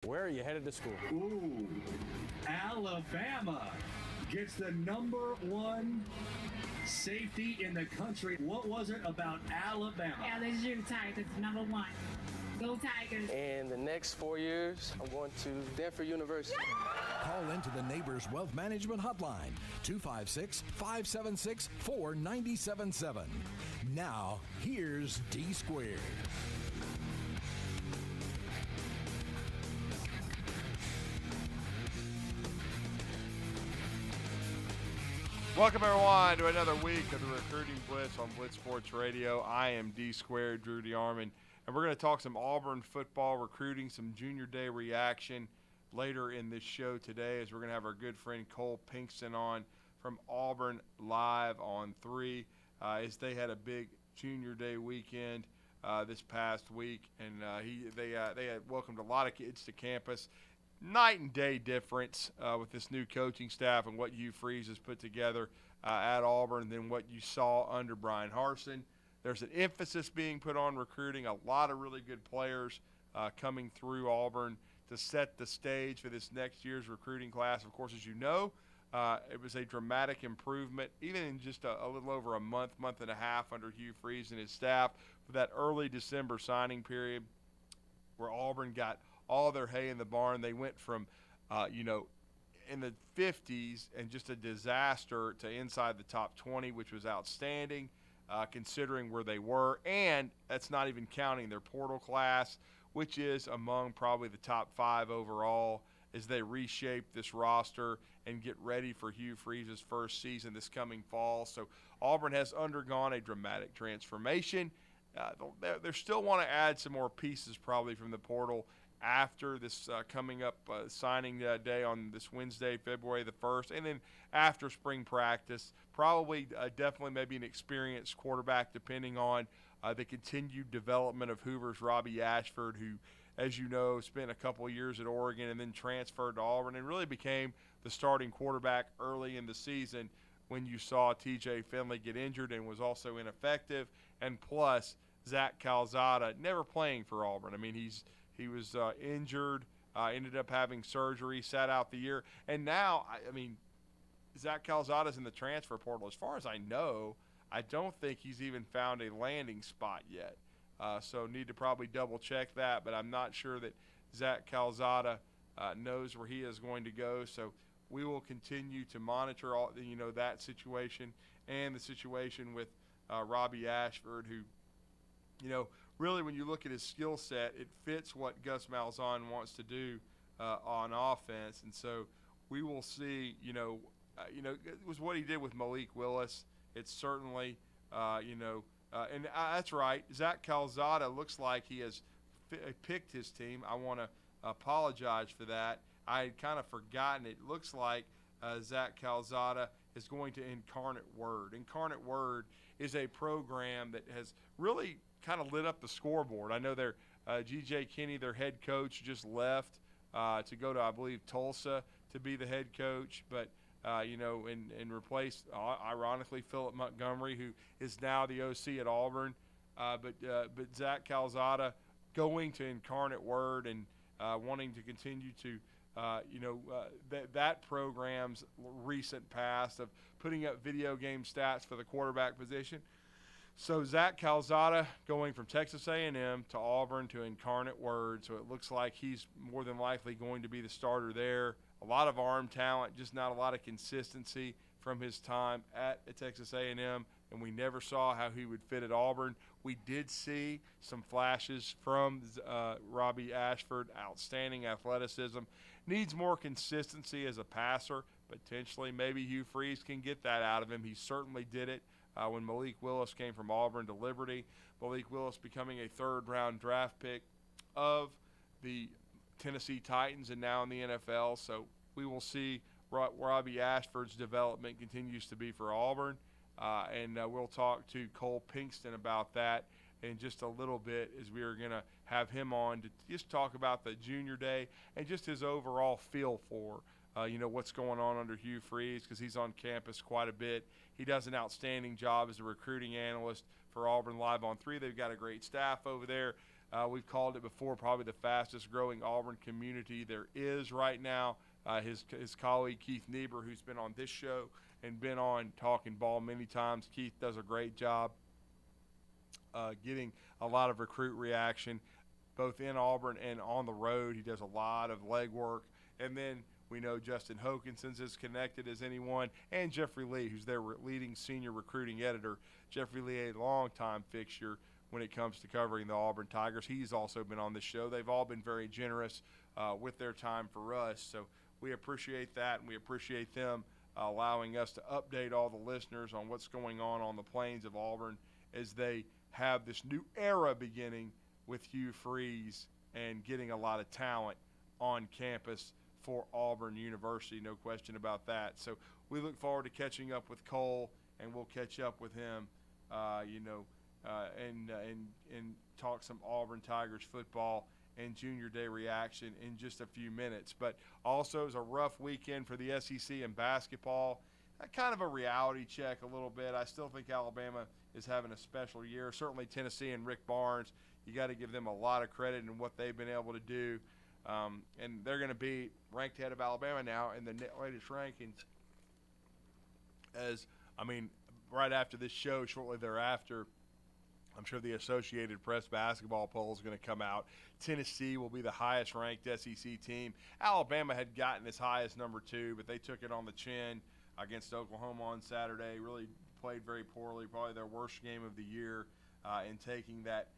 Where are you headed to school? Ooh, Alabama gets the #1 safety in the country. What was it about Alabama? LSU Tigers, #1. Go Tigers. In the next 4 years, I'm going to Denver University. Call into the Neighbors Wealth Management Hotline, 256-576-4977. Now, here's D Squared. Welcome, everyone, to another week of the Recruiting Blitz on Blitz Sports Radio. I am D Squared, Drew DeArmond, and we're going to talk some Auburn football recruiting, some Junior Day reaction later in this show today, as we're going to have our good friend Cole Pinkston on from Auburn Live on 3, as they had a big Junior Day weekend this past week, and they had welcomed a lot of kids to campus. Night and day difference with this new coaching staff and what Hugh Freeze has put together at Auburn than what you saw under Brian Harsin. There's an emphasis being put on recruiting, a lot of really good players coming through Auburn to set the stage for this next year's recruiting class. Of course, as you know, it was a dramatic improvement, even in just a little over a month and a half under Hugh Freeze and his staff for that early December signing period where Auburn got all their hay in the barn. They went from, in the 50s and just a disaster to inside the top 20, which was outstanding considering where they were. And that's not even counting their portal class, which is among probably the top 5 overall as they reshape this roster and get ready for Hugh Freeze's first season this coming fall. So Auburn has undergone a dramatic transformation. They still want to add some more pieces probably from the portal after this coming up signing day on this Wednesday, February the 1st, and then after spring practice, probably definitely maybe an experienced quarterback depending on the continued development of Hoover's Robbie Ashford, who, as you know, spent a couple of years at Oregon and then transferred to Auburn and really became the starting quarterback early in the season when you saw T.J. Finley get injured and was also ineffective, and plus Zach Calzada never playing for Auburn. I mean, he was injured, ended up having surgery, sat out the year. And now, Zach Calzada's in the transfer portal. As far as I know, I don't think he's even found a landing spot yet. So need to probably double-check that. But I'm not sure that Zach Calzada knows where he is going to go. So we will continue to monitor that situation and the situation with Robbie Ashford, who, really, when you look at his skill set, it fits what Gus Malzahn wants to do on offense. And so we will see, it was what he did with Malik Willis. It's certainly, and that's right. Zach Calzada looks like he has picked his team. I want to apologize for that. I had kind of forgotten. It looks like Zach Calzada is going to Incarnate Word. Incarnate Word is a program that has really kind of lit up the scoreboard. I know their G.J. Kinney, their head coach, just left to go to, I believe, Tulsa to be the head coach, but and replaced, ironically, Philip Montgomery, who is now the OC at Auburn. But Zach Calzada going to Incarnate Word and wanting to continue to that program's recent past of putting up video game stats for the quarterback position. So Zach Calzada going from Texas A&M to Auburn to Incarnate Word. So it looks like he's more than likely going to be the starter there. A lot of arm talent, just not a lot of consistency from his time at Texas A&M, and we never saw how he would fit at Auburn. We did see some flashes from Robbie Ashford, outstanding athleticism. Needs more consistency as a passer, potentially. Maybe Hugh Freeze can get that out of him. He certainly did it when Malik Willis came from Auburn to Liberty. Malik Willis becoming a third-round draft pick of the Tennessee Titans and now in the NFL. So we will see Robbie Ashford's development continues to be for Auburn. And we'll talk to Cole Pinkston about that in just a little bit, as we are going to have him on to just talk about the Junior Day and just his overall feel for what's going on under Hugh Freeze, because he's on campus quite a bit. He does an outstanding job as a recruiting analyst for Auburn Live on 3. They've got a great staff over there. We've called it before, probably the fastest growing Auburn community there is right now. His colleague Keith Niebuhr, who's been on this show and been on Talking Ball many times. Keith does a great job getting a lot of recruit reaction, both in Auburn and on the road. He does a lot of legwork. And then we know Justin Hokinson's as connected as anyone, and Jeffrey Lee, who's their leading senior recruiting editor. Jeffrey Lee, a longtime fixture when it comes to covering the Auburn Tigers. He's also been on the show. They've all been very generous with their time for us. So we appreciate that, and we appreciate them allowing us to update all the listeners on what's going on the plains of Auburn as they have this new era beginning with Hugh Freeze and getting a lot of talent on campus for Auburn University, no question about that. So we look forward to catching up with Cole, and we'll catch up with him, and talk some Auburn Tigers football and Junior Day reaction in just a few minutes. But also, it was a rough weekend for the SEC in basketball. Kind of a reality check a little bit. I still think Alabama is having a special year. Certainly Tennessee and Rick Barnes, you got to give them a lot of credit in what they've been able to do. And they're going to be ranked ahead of Alabama now in the latest rankings. Right after this show, shortly thereafter, I'm sure the Associated Press basketball poll is going to come out. Tennessee will be the highest ranked SEC team. Alabama had gotten as high as number 2, but they took it on the chin against Oklahoma on Saturday. Really played very poorly, probably their worst game of the year in taking that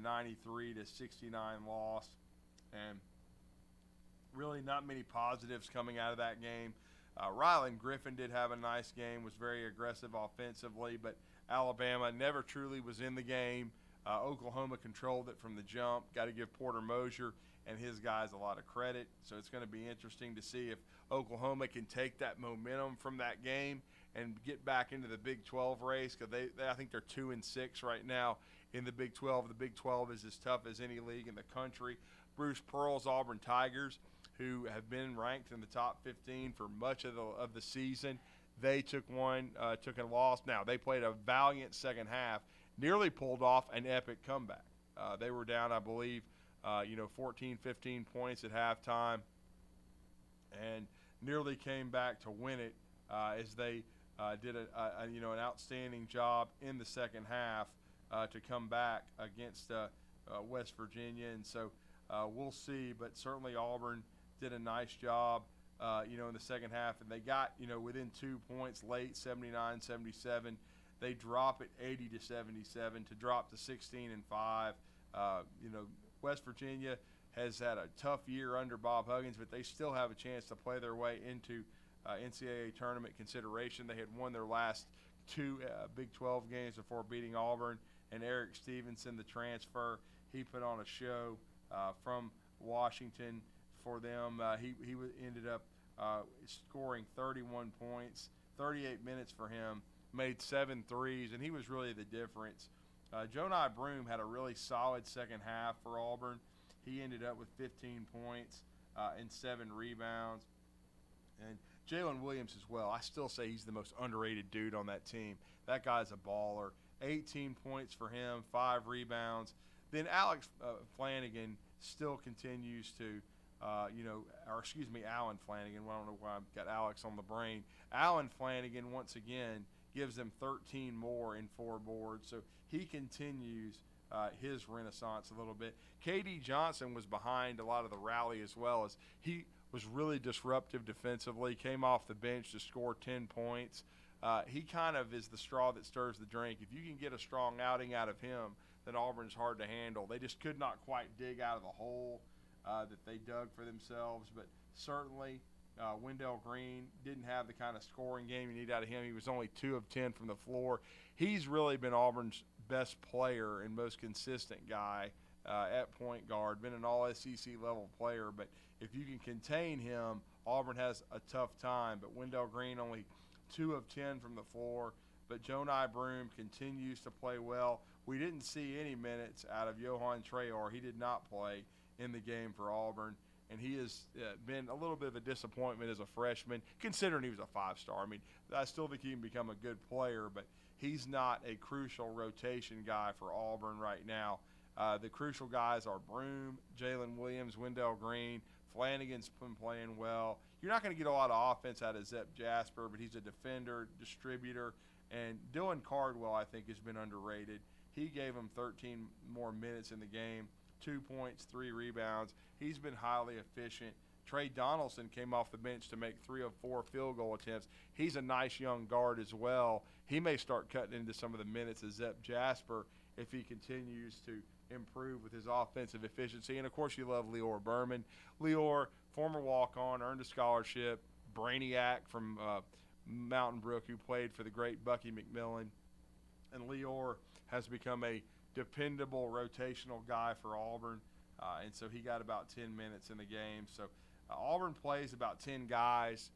93-69 loss. And really not many positives coming out of that game. Rylan Griffin did have a nice game, was very aggressive offensively, but Alabama never truly was in the game. Oklahoma controlled it from the jump. Got to give Porter Mosier and his guys a lot of credit. So it's going to be interesting to see if Oklahoma can take that momentum from that game and get back into the Big 12 race, because I think they're 2-6 right now in the Big 12. The Big 12 is as tough as any league in the country. Bruce Pearl's Auburn Tigers, who have been ranked in the top 15 for much of the season, they took a loss. Now, they played a valiant second half, nearly pulled off an epic comeback. They were down, I believe, 14, 15 points at halftime, and nearly came back to win it as they did an outstanding job in the second half to come back against West Virginia. And so we'll see, but certainly Auburn did a nice job in the second half, and they got within 2 points late, 79-77. They drop it 80-77 to drop to 16-5. West Virginia has had a tough year under Bob Huggins, but they still have a chance to play their way into NCAA tournament consideration. They had won their last 2 Big 12 games before beating Auburn, and Eric Stevenson, the transfer, he put on a show from Washington for them. He ended up scoring 31 points, 38 minutes for him, made 7 threes, and he was really the difference. Jonai Broome had a really solid second half for Auburn. He ended up with 15 points and 7 rebounds. And Jalen Williams as well. I still say he's the most underrated dude on that team. That guy's a baller. 18 points for him, 5 rebounds. Then Alex Flanagan still continues to, Alan Flanagan. I don't know why I've got Alex on the brain. Alan Flanagan, once again, gives them 13 more in 4 boards. So he continues his renaissance a little bit. K.D. Johnson was behind a lot of the rally as well, as he was really disruptive defensively, came off the bench to score 10 points. He kind of is the straw that stirs the drink. If you can get a strong outing out of him, then Auburn's hard to handle. They just could not quite dig out of the hole that they dug for themselves, but certainly Wendell Green didn't have the kind of scoring game you need out of him. He was only 2 of 10 from the floor. He's really been Auburn's best player and most consistent guy at point guard, been an all-SEC level player, but if you can contain him, Auburn has a tough time. But Wendell Green only 2 of 10 from the floor, but Jonai Broome continues to play well. We didn't see any minutes out of Johan Traor. He did not play in the game for Auburn, and he has been a little bit of a disappointment as a freshman, considering he was a 5-star. I mean, I still think he can become a good player, but he's not a crucial rotation guy for Auburn right now. The crucial guys are Broom, Jalen Williams, Wendell Green. Flanagan's been playing well. You're not going to get a lot of offense out of Zep Jasper, but he's a defender, distributor. And Dylan Cardwell, I think, has been underrated. He gave him 13 more minutes in the game, 2 points, 3 rebounds. He's been highly efficient. Trey Donaldson came off the bench to make 3 of 4 field goal attempts. He's a nice young guard as well. He may start cutting into some of the minutes of Zep Jasper if he continues to improve with his offensive efficiency. And, of course, you love Leor Berman. Leor, former walk-on, earned a scholarship, brainiac from Mountain Brook who played for the great Bucky McMillan. And Leor has become a dependable rotational guy for Auburn. And so he got about 10 minutes in the game. So Auburn plays about 10 guys.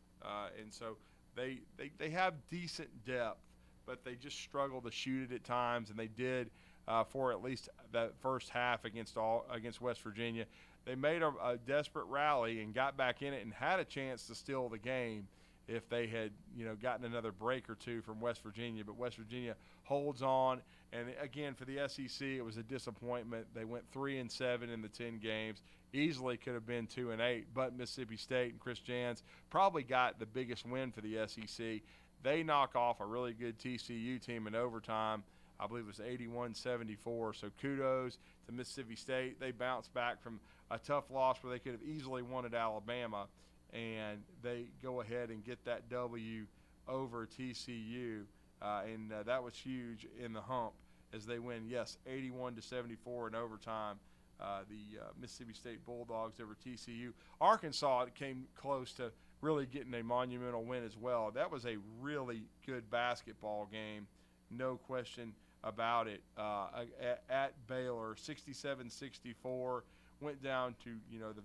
And so they have decent depth, but they just struggle to shoot it at times, and they did for at least that first half against West Virginia. They made a desperate rally and got back in it and had a chance to steal the game if they had, gotten another break or two from West Virginia. But West Virginia holds on, and again, for the SEC, it was a disappointment. They went 3-7 in the 10 games. Easily could have been 2-8, but Mississippi State and Chris Jans probably got the biggest win for the SEC. They knock off a really good TCU team in overtime. I believe it was 81-74. So kudos to Mississippi State. They bounced back from a tough loss where they could have easily won at Alabama, and they go ahead and get that W over TCU. And that was huge in the hump as they win, 81-74 in overtime. The Mississippi State Bulldogs over TCU. Arkansas came close to really getting a monumental win as well. That was a really good basketball game, no question about it. At Baylor, 67-64, went down to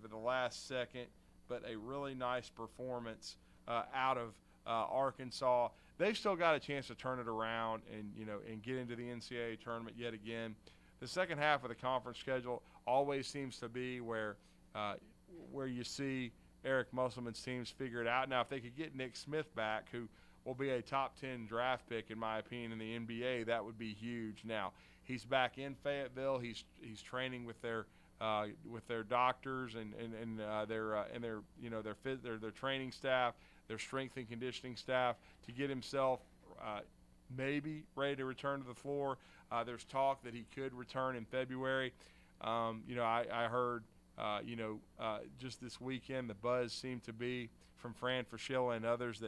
the last second, but a really nice performance out of Arkansas. They've still got a chance to turn it around and get into the NCAA tournament yet again. The second half of the conference schedule always seems to be where you see Eric Musselman's teams figure it out. Now, if they could get Nick Smith back, who will be a top 10 draft pick, in my opinion, in the NBA, that would be huge. Now, he's back in Fayetteville. He's training with their doctors and their training staff, their strength and conditioning staff, to get himself maybe ready to return to the floor. There's talk that he could return in February. I heard, just this weekend, the buzz seemed to be from Fran Fraschilla and others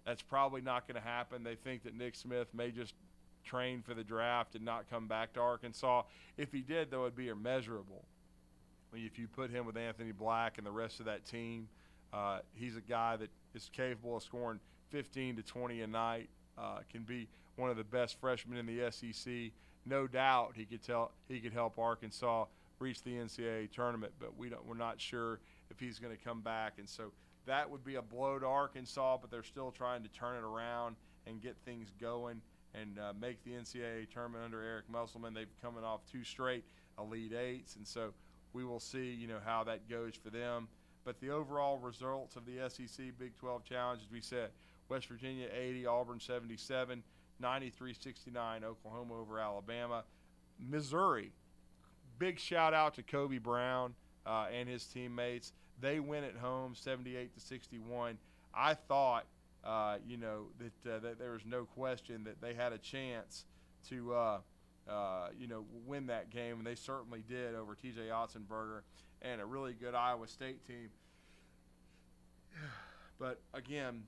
that's probably not going to happen. They think that Nick Smith may just train for the draft and not come back to Arkansas. If he did, though, it'd be immeasurable. If you put him with Anthony Black and the rest of that team, he's a guy that is capable of scoring 15 to 20 a night, can be one of the best freshmen in the SEC. No doubt he could help Arkansas reach the NCAA tournament, but we're not sure if he's going to come back. And so that would be a blow to Arkansas, but they're still trying to turn it around and get things going and make the NCAA tournament under Eric Musselman. They've coming off 2 straight Elite Eights, and so we will see, how that goes for them. But the overall results of the SEC Big 12 Challenge, as we said, West Virginia 80, Auburn 77, 93-69, Oklahoma over Alabama. Missouri, big shout out to Kobe Brown and his teammates. They win at home 78-61. I thought, that there was no question that they had a chance to, win that game, and they certainly did over T.J. Otzenberger and a really good Iowa State team. But again,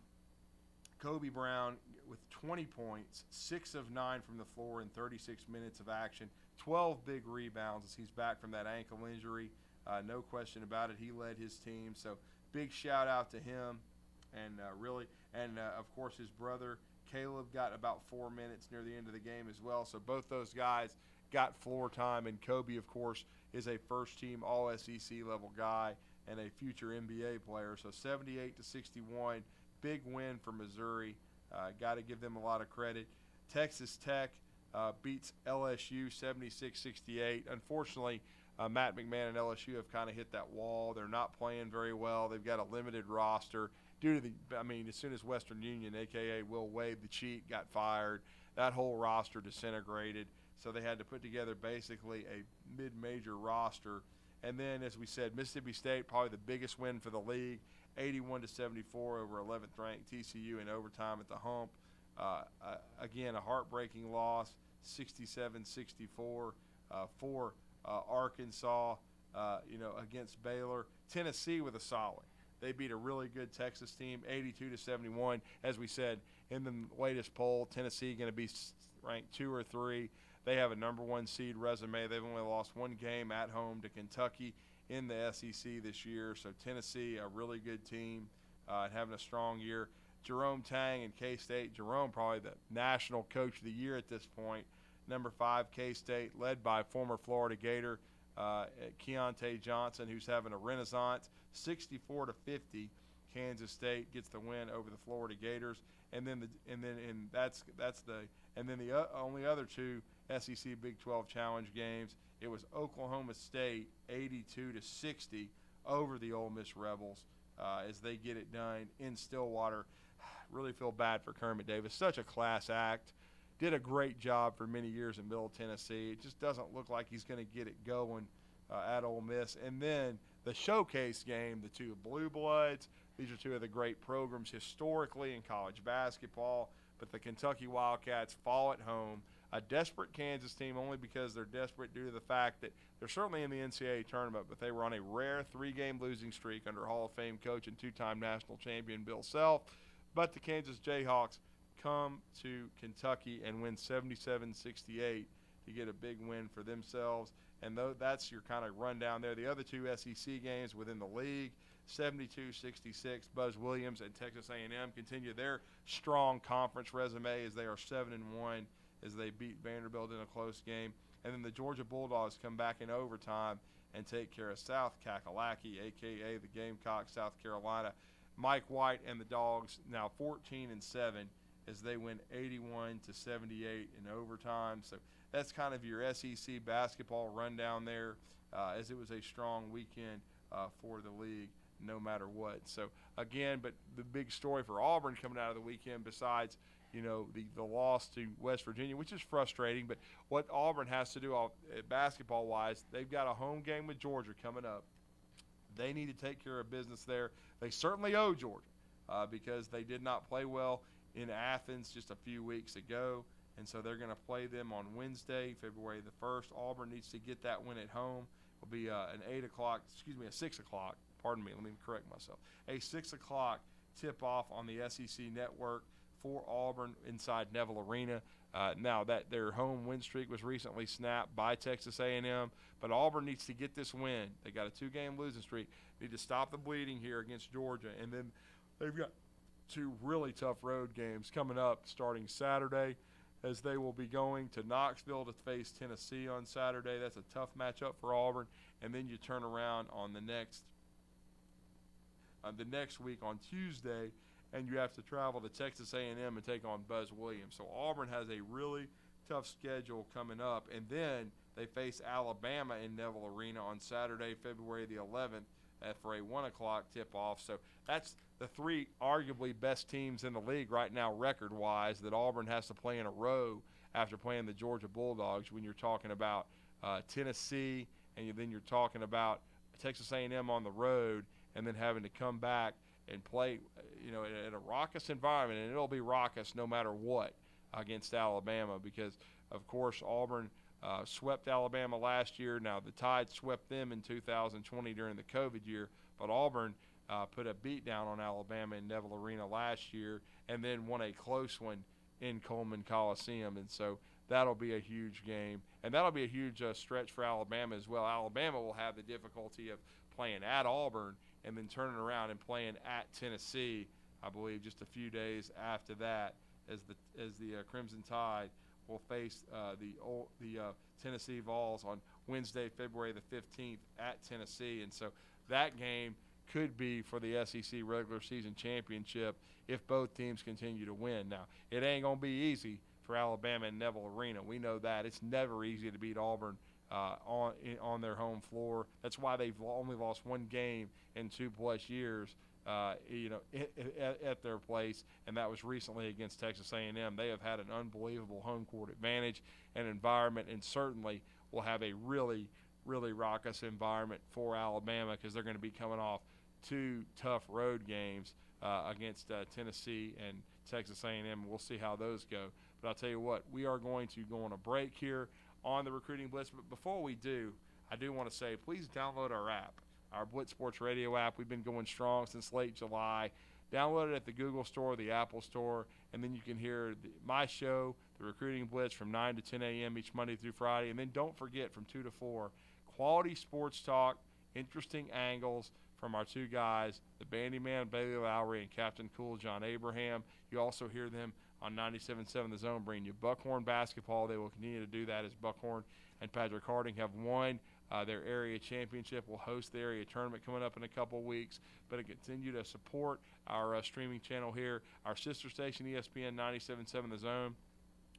Kobe Brown with 20 points, 6 of 9 from the floor in 36 minutes of action, 12 big rebounds as he's back from that ankle injury. No question about it. He led his team. So big shout out to him. And of course, his brother Caleb got about 4 minutes near the end of the game as well. So both those guys got floor time. And Kobe, of course, is a first-team All-SEC level guy and a future NBA player. So 78-61, big win for Missouri. Got to give them a lot of credit. Texas Tech beats LSU 76-68. Unfortunately, Matt McMahon and LSU have kind of hit that wall. They're not playing very well. They've got a limited roster due to as soon as Western Union, a.k.a. Will Wade, the cheat, got fired, that whole roster disintegrated. so they had to put together basically a mid-major roster. And then, as we said, Mississippi State, probably the biggest win for the league, 81-74 over 11th-ranked TCU in overtime at the Hump. Again, a heartbreaking loss, 67-64 for Arkansas, against Baylor. Tennessee with a solid. They beat a really good Texas team, 82-71. As we said, in the latest poll, Tennessee going to be ranked 2 or 3. They have a number 1 seed resume. They've only lost 1 game at home to Kentucky in the SEC this year. So Tennessee, a really good team, having a strong year. Jerome Tang and K-State. Jerome probably the national coach of the year at this point. Number 5, K-State, led by former Florida Gator Keontae Johnson, who's having a renaissance. 64-50, Kansas State gets the win over the Florida Gators. And then the only other 2 SEC Big 12 Challenge games, it was Oklahoma State 82-60 over the Ole Miss Rebels as they get it done in Stillwater. Really feel bad for Kermit Davis. Such a class act. Did a great job for many years in Middle Tennessee. It just doesn't look like he's going to get it going at Ole Miss. And then the showcase game, the 2 Blue Bloods. These are 2 of the great programs historically in college basketball. But the Kentucky Wildcats fall at home. A desperate Kansas team only because they're desperate due to the fact that they're certainly in the NCAA tournament, but they were on a rare 3-game losing streak under Hall of Fame coach and 2-time national champion Bill Self. But the Kansas Jayhawks come to Kentucky and win 77-68 to get a big win for themselves. And that's your kind of rundown there. The other 2 SEC games within the league, 72-66, Buzz Williams and Texas A&M continue their strong conference resume as they are 7-1 as they beat Vanderbilt in a close game. And then the Georgia Bulldogs come back in overtime and take care of South Kakalaki, a.k.a. the Gamecocks, South Carolina. Mike White and the Dogs now 14-7 as they win 81-78 in overtime. So that's kind of your SEC basketball rundown there, as it was a strong weekend for the league no matter what. So, again, but the big story for Auburn coming out of the weekend besides, the loss to West Virginia, which is frustrating, but what Auburn has to do basketball-wise, they've got a home game with Georgia coming up. They need to take care of business there. They certainly owe Georgia because they did not play well in Athens just a few weeks ago, and so they're going to play them on Wednesday, February the 1st. Auburn needs to get that win at home. It'll be a 6 o'clock, pardon me, let me correct myself, a 6 o'clock tip-off on the SEC Network for Auburn inside Neville Arena. Now that their home win streak was recently snapped by Texas A&M, but Auburn needs to get this win. They got a 2-game losing streak. Need to stop the bleeding here against Georgia, and then they've got 2 really tough road games coming up starting Saturday as they will be going to Knoxville to face Tennessee on Saturday. That's a tough matchup for Auburn, and then you turn around on the next week on Tuesday, and you have to travel to Texas A&M and take on Buzz Williams. So Auburn has a really tough schedule coming up, and then they face Alabama in Neville Arena on Saturday, February the 11th, for a 1 o'clock tip-off. So that's the 3 arguably best teams in the league right now record-wise that Auburn has to play in a row after playing the Georgia Bulldogs when you're talking about Tennessee, and then you're talking about Texas A&M on the road, and then having to come back and play, in a raucous environment, and it'll be raucous no matter what against Alabama because, of course, Auburn swept Alabama last year. Now, the Tide swept them in 2020 during the COVID year, but Auburn put a beat down on Alabama in Neville Arena last year and then won a close one in Coleman Coliseum, and so that'll be a huge game, and that'll be a huge stretch for Alabama as well. Alabama will have the difficulty of playing at Auburn and then turning around and playing at Tennessee, I believe, just a few days after that, as the Crimson Tide will face the Tennessee Vols on Wednesday, February the 15th at Tennessee. And so that game could be for the SEC regular season championship if both teams continue to win. Now, it ain't going to be easy for Alabama and Neville Arena. We know that. It's never easy to beat Auburn on their home floor. That's why they've only lost one game in 2+ years. At their place, and that was recently against Texas A&M. They have had an unbelievable home court advantage and environment, and certainly will have a really, really raucous environment for Alabama, because they're going to be coming off 2 tough road games against Tennessee and Texas A&M. We'll see how those go. But I'll tell you what, we are going to go on a break here on the Recruiting Blitz. But before we do, I do want to say, please download our app. Our Blitz Sports Radio app. We've been going strong since late July. Download it at the Google Store, the Apple Store, and then you can hear my show, the Recruiting Blitz, from 9 to 10 a.m. each Monday through Friday. And then don't forget, from 2 to 4, quality sports talk, interesting angles from our 2 guys, the Bandy Man, Bailey Lowry, and Captain Cool, John Abraham. You also hear them on 97.7 The Zone, bringing you Buckhorn basketball. They will continue to do that as Buckhorn and Patrick Harding have won their area championship. Will host the area tournament coming up in a couple of weeks. But continue to support our streaming channel here, our sister station, ESPN 97.7 The Zone,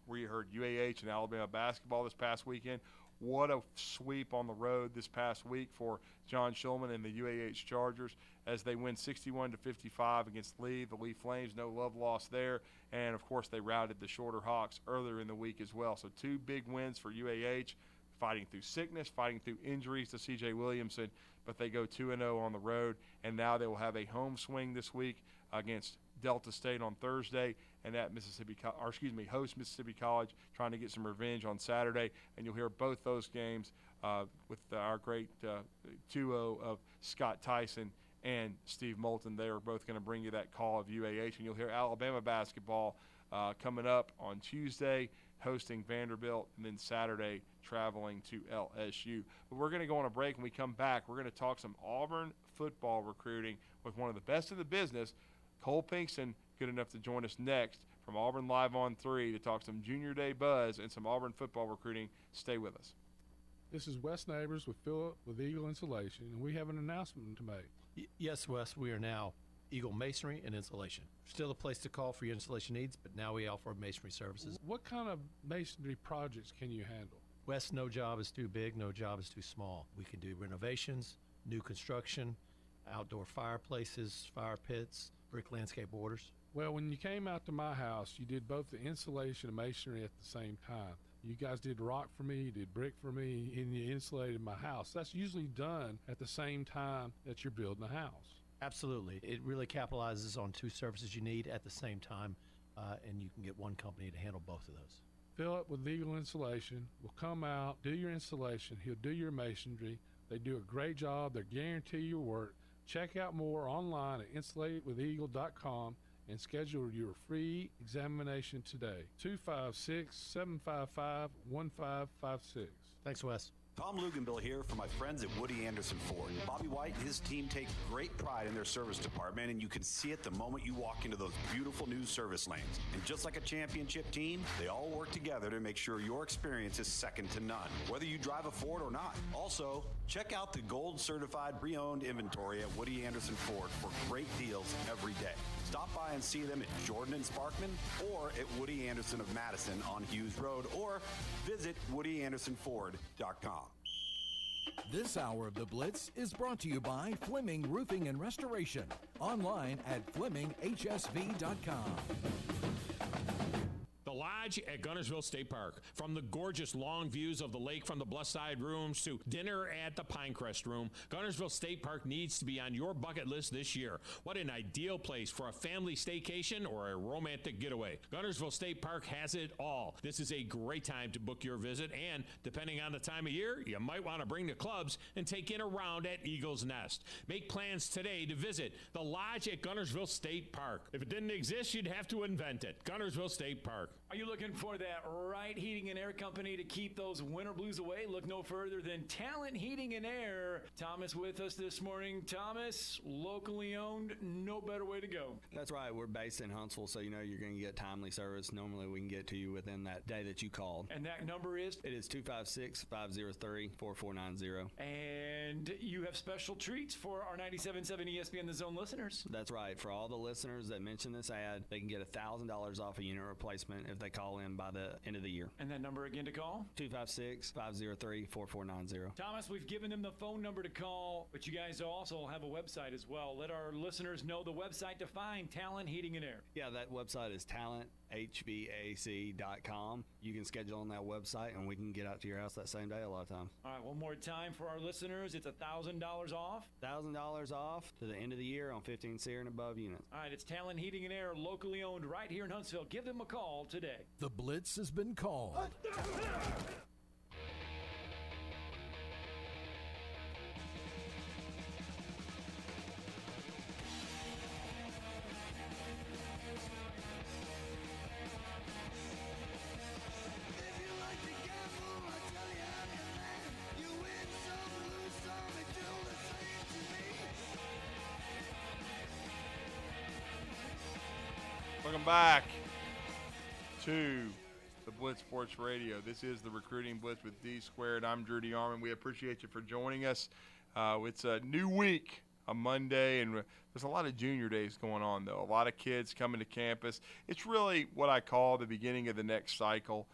where you heard UAH and Alabama basketball this past weekend. What a sweep on the road this past week for John Shulman and the UAH Chargers as they win 61-55 against Lee. The Lee Flames, no love lost there. And, of course, they routed the Shorter Hawks earlier in the week as well. So 2 big wins for UAH, fighting through sickness, fighting through injuries to C.J. Williamson, but they go 2-0 on the road, and now they will have a home swing this week against Delta State on Thursday, and at host Mississippi College, trying to get some revenge on Saturday. And you'll hear both those games with our great duo of Scott Tyson and Steve Moulton. They are both going to bring you that call of UAH, and you'll hear Alabama basketball coming up on Tuesday, hosting Vanderbilt, and then Saturday traveling to LSU. But we're going to go on a break. When we come back, we're going to talk some Auburn football recruiting with one of the best in the business, Cole Pinkston, good enough to join us next from Auburn Live on 3 to talk some Junior Day buzz and some Auburn football recruiting. Stay with us. This is Wes Neighbors with Philip with Eagle Insulation, and we have an announcement to make. Yes, Wes, we are now Eagle Masonry and Insulation. Still a place to call for your installation needs, but now we offer masonry services. What kind of masonry projects can you handle? Wes, no job is too big, no job is too small. We can do renovations, new construction, outdoor fireplaces, fire pits, brick landscape borders. Well, when you came out to my house, you did both the insulation and masonry at the same time. You guys did rock for me, you did brick for me, and you insulated my house. That's usually done at the same time that you're building a house. Absolutely. It really capitalizes on 2 services you need at the same time, and you can get one company to handle both of those. Philip with Eagle Insulation will come out, do your installation. He'll do your masonry. They do a great job. They guarantee your work. Check out more online at insulatedwitheagle.com and schedule your free examination today. 256-755-1556. Thanks, Wes. Tom Luganville here for my friends at Woody Anderson Ford. Bobby White and his team take great pride in their service department, and you can see it the moment you walk into those beautiful new service lanes. And just like a championship team, they all work together to make sure your experience is second to none, whether you drive a Ford or not. Also, check out the gold certified pre-owned inventory at Woody Anderson Ford for great deals every day. Stop by and see them at Jordan and Sparkman or at Woody Anderson of Madison on Hughes Road, or visit WoodyAndersonFord.com. This hour of the Blitz is brought to you by Fleming Roofing and Restoration. Online at FlemingHSV.com. The Lodge at Guntersville State Park. From the gorgeous long views of the lake from the Bluff Side rooms to dinner at the Pinecrest room, Guntersville State Park needs to be on your bucket list this year. What an ideal place for a family staycation or a romantic getaway. Guntersville State Park has it all. This is a great time to book your visit, and depending on the time of year, you might want to bring the clubs and take in a round at Eagle's Nest. Make plans today to visit the Lodge at Guntersville State Park. If it didn't exist, you'd have to invent it. Guntersville State Park. Are you looking for that right heating and air company to keep those winter blues away? Look no further than Talent Heating and Air. Thomas with us this morning. Thomas, locally owned, no better way to go. That's right. We're based in Huntsville, so you know you're going to get timely service. Normally we can get to you within that day that you called. And that number is? It is 256-503-4490. And you have special treats for our 97.7 ESPN The Zone listeners. That's right. For all the listeners that mention this ad, they can get $1,000 off a unit replacement if they call in by the end of the year. And that number again to call? 256-503-4490. Thomas, we've given them the phone number to call, but you guys also have a website as well. Let our listeners know the website to find Talent Heating and Air. Yeah, that website is talenthvac.com. You can schedule on that website, and we can get out to your house that same day a lot of times. All right, one more time for our listeners. It's $1,000 off. $1,000 off to the end of the year on 15 SEER and above units. All right, it's Talent Heating and Air, locally owned right here in Huntsville. Give them a call today. The Blitz has been called. Welcome back to the Blitz Sports Radio. This is the Recruiting Blitz with D Squared. I'm Drew DeArmond. We appreciate you for joining us. It's a new week, a Monday, and there's a lot of junior days going on, though. A lot of kids coming to campus. It's really what I call the beginning of the next cycle.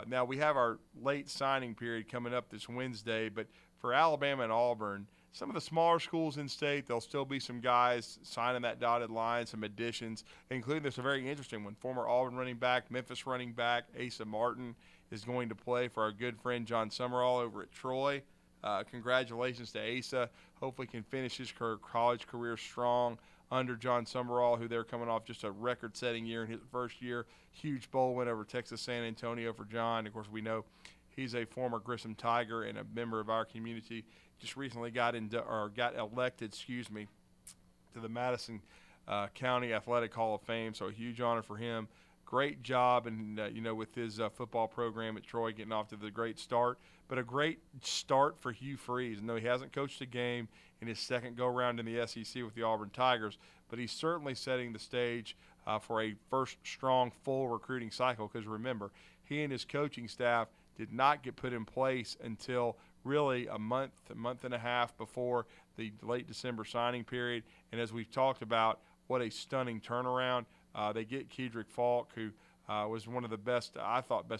Now, we have our late signing period coming up this Wednesday, but for Alabama and Auburn, some of the smaller schools in state, there'll still be some guys signing that dotted line, some additions, including there's a very interesting one. Former Auburn running back, Memphis running back, Asa Martin is going to play for our good friend John Summerall over at Troy. Congratulations to Asa. Hopefully can finish his college career strong under John Summerall, who they're coming off just a record-setting year in his first year. Huge bowl win over Texas San Antonio for John. Of course, we know he's a former Grissom Tiger and a member of our community. Just recently got elected, to the Madison County Athletic Hall of Fame. So a huge honor for him. Great job, and with his football program at Troy getting off to the great start. But a great start for Hugh Freeze. No, he hasn't coached a game in his second go-round in the SEC with the Auburn Tigers, but he's certainly setting the stage for a first strong, full recruiting cycle. Because remember, he and his coaching staff did not get put in place until really a month and a half before the late December signing period. And as we've talked about, what a stunning turnaround. They get Kedrick Falk, who was one of the best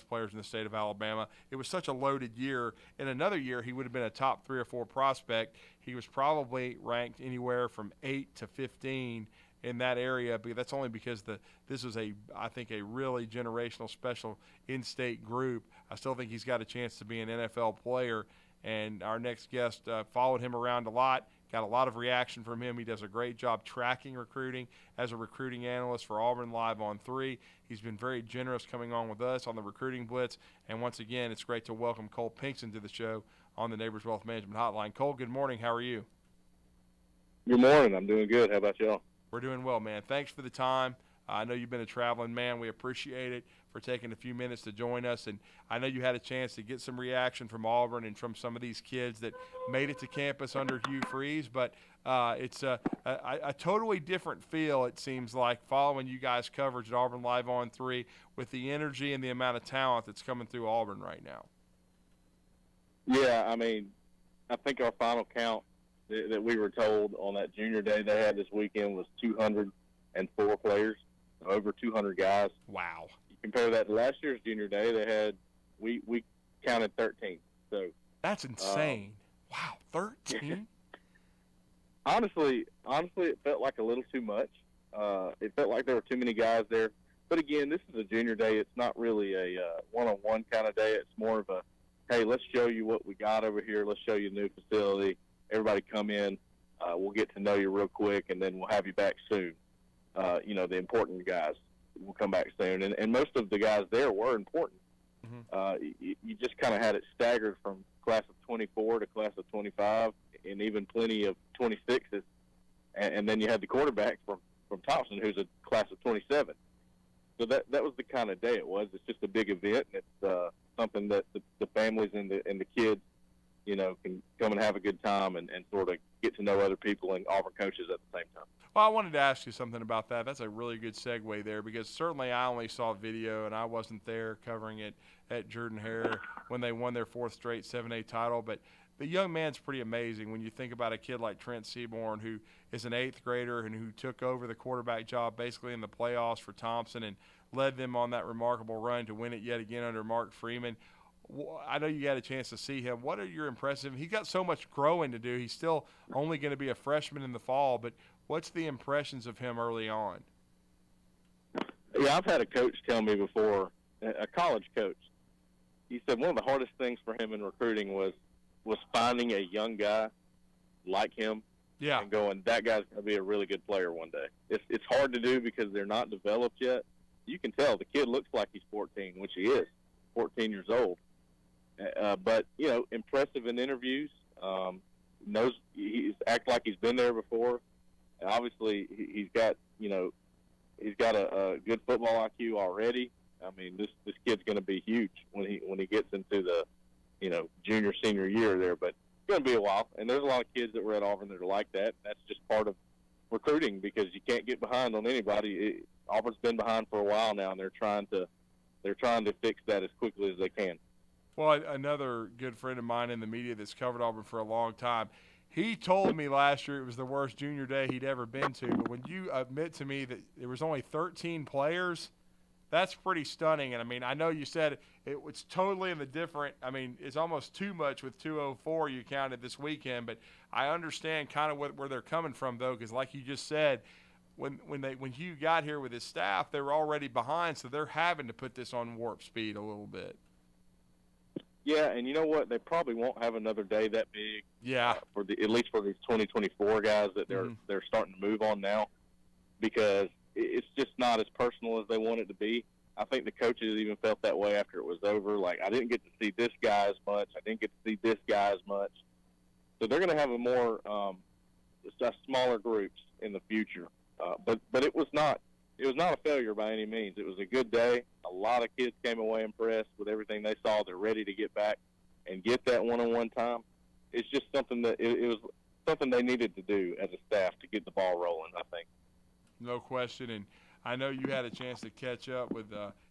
players in the state of Alabama. It was such a loaded year. In another year, he would have been a top 3 or 4 prospect. He was probably ranked anywhere from 8 to 15 in that area, but that's only because this was I think a really generational special in-state group. I still think he's got a chance to be an NFL player. And our next guest followed him around a lot, got a lot of reaction from him. He does a great job tracking recruiting as a recruiting analyst for Auburn Live on 3. He's been very generous coming on with us on the Recruiting Blitz. And once again, it's great to welcome Cole Pinkston to the show on the Neighbors Wealth Management Hotline. Cole, good morning. How are you? Good morning. I'm doing good. How about y'all? We're doing well, man. Thanks for the time. I know you've been a traveling man. We appreciate it for taking a few minutes to join us. And I know you had a chance to get some reaction from Auburn and from some of these kids that made it to campus under Hugh Freeze. But it's a totally different feel, it seems like, following you guys' coverage at Auburn Live on 3 with the energy and the amount of talent that's coming through Auburn right now. Yeah, I mean, I think our final count that we were told on that junior day they had this weekend was 204 players. Over 200 guys. Wow. You compare that to last year's junior day, they had we counted 13. So that's insane. Wow, 13? Honestly, it felt like a little too much. It felt like there were too many guys there. But again, this is a junior day. It's not really a one-on-one kind of day. It's more of a, hey, let's show you what we got over here. Let's show you a new facility. Everybody come in. We'll get to know you real quick, and then we'll have you back soon. The important guys will come back soon. And most of the guys there were important. Mm-hmm. You just kind of had it staggered from class of 24 to class of 25 and even plenty of 26s. And then you had the quarterback from Thompson, who's a class of 27. So that was the kind of day it was. It's just a big event. And it's something that the families and the kids, can come and have a good time and sort of get to know other people and Auburn coaches at the same time. Well, I wanted to ask you something about that. That's a really good segue there because certainly I only saw video and I wasn't there covering it at Jordan-Hare when they won their 4th straight 7A title. But the young man's pretty amazing when you think about a kid like Trent Seaborn, who is an 8th grader and who took over the quarterback job basically in the playoffs for Thompson and led them on that remarkable run to win it yet again under Mark Freeman. I know you had a chance to see him. What are your impressions? He's got so much growing to do. He's still only going to be a freshman in the fall, but what's the impressions of him early on? Yeah, I've had a coach tell me before, a college coach. He said one of the hardest things for him in recruiting was finding a young guy like him and going, that guy's going to be a really good player one day. It's hard to do because they're not developed yet. You can tell the kid looks like he's 14, which he is, 14 years old. But, you know, impressive in interviews, knows he's act like he's been there before. And obviously, he's got, you know, he's got a good football IQ already. I mean, this kid's going to be huge when he gets into the, you know, junior, senior year there. But it's going to be a while. And there's a lot of kids that were at Auburn that are like that. That's just part of recruiting because you can't get behind on anybody. Auburn's been behind for a while now, and they're trying to fix that as quickly as they can. Well, another good friend of mine in the media that's covered Auburn for a long time, he told me last year it was the worst junior day he'd ever been to. But when you admit to me that there was only 13 players, that's pretty stunning. And, I mean, I know you said it was totally in the different – I mean, it's almost too much with 204 you counted this weekend. But I understand kind of where they're coming from, though, because like you just said, when Hugh got here with his staff, they were already behind, so they're having to put this on warp speed a little bit. Yeah, and you know what? They probably won't have another day that big. Yeah. At least for these 2024 guys that they're starting to move on now, because it's just not as personal as they want it to be. I think the coaches even felt that way after it was over. Like, I didn't get to see this guy as much. I didn't get to see this guy as much. So they're going to have a more smaller groups in the future. But it was not a failure by any means. It was a good day. A lot of kids came away impressed with everything they saw. They're ready to get back and get that one-on-one time. It's just something that it was something they needed to do as a staff to get the ball rolling, I think. No question. And I know you had a chance to catch up with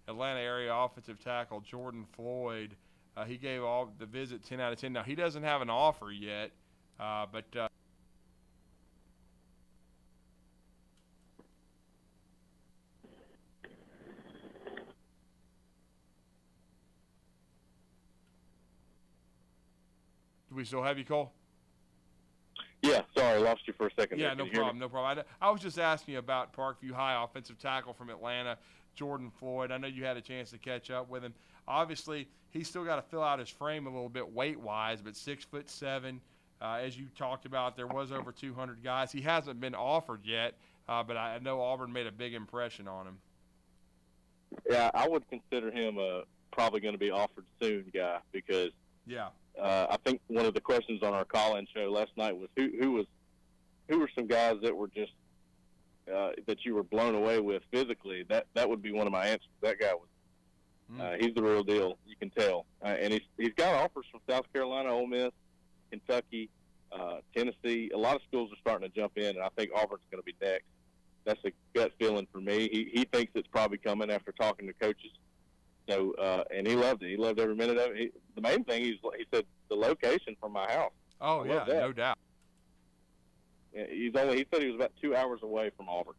Atlanta area offensive tackle Jordan Floyd. He gave all the visit 10 out of 10. Now, he doesn't have an offer yet, but do we still have you, Cole? Yeah, sorry, I lost you for a second. Yeah, no problem. I was just asking you about Parkview High offensive tackle from Atlanta, Jordan Floyd. I know you had a chance to catch up with him. Obviously, he's still got to fill out his frame a little bit weight-wise, but 6'7". As you talked about, there was over 200 guys. He hasn't been offered yet, but I know Auburn made a big impression on him. Yeah, I would consider him probably going to be offered soon guy because I think one of the questions on our call-in show last night was who were some guys that were just that you were blown away with physically. That would be one of my answers. That guy was he's the real deal. You can tell, and he's got offers from South Carolina, Ole Miss, Kentucky, Tennessee. A lot of schools are starting to jump in, and I think Auburn's going to be next. That's a gut feeling for me. He thinks it's probably coming after talking to coaches. So, and he loved it. He loved every minute of it. The main thing, he said, the location from my house. Oh, yeah, no doubt. He said he was about 2 hours away from Auburn.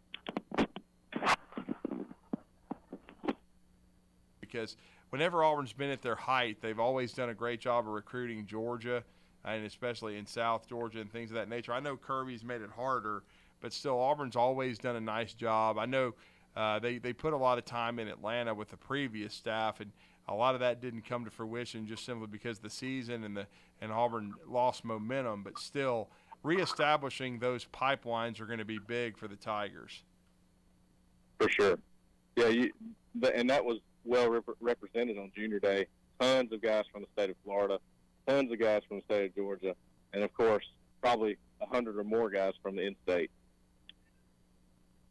Because whenever Auburn's been at their height, they've always done a great job of recruiting Georgia, and especially in South Georgia and things of that nature. I know Kirby's made it harder, but still Auburn's always done a nice job. I know they put a lot of time in Atlanta with the previous staff, and a lot of that didn't come to fruition just simply because the season and Auburn lost momentum. But still, reestablishing those pipelines are going to be big for the Tigers. For sure. Yeah, and that was well represented on Junior Day. Tons of guys from the state of Florida, tons of guys from the state of Georgia, and, of course, probably 100 or more guys from the in-state.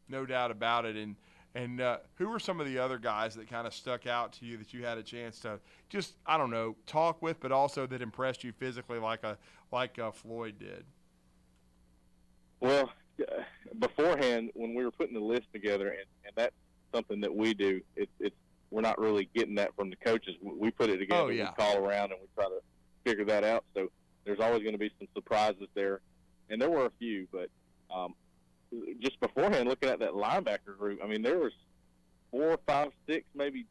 No doubt about it. And who were some of the other guys that kind of stuck out to you that you had a chance to just, I don't know, talk with, but also that impressed you physically like Floyd did? Well, beforehand, when we were putting the list together, and that's something that we do, we're not really getting that from the coaches. We put it together, we call around, and we try to figure that out. So there's always going to be some surprises there, and there were a few. But just beforehand, looking at that linebacker group, I mean, there was 4, 5, 6, maybe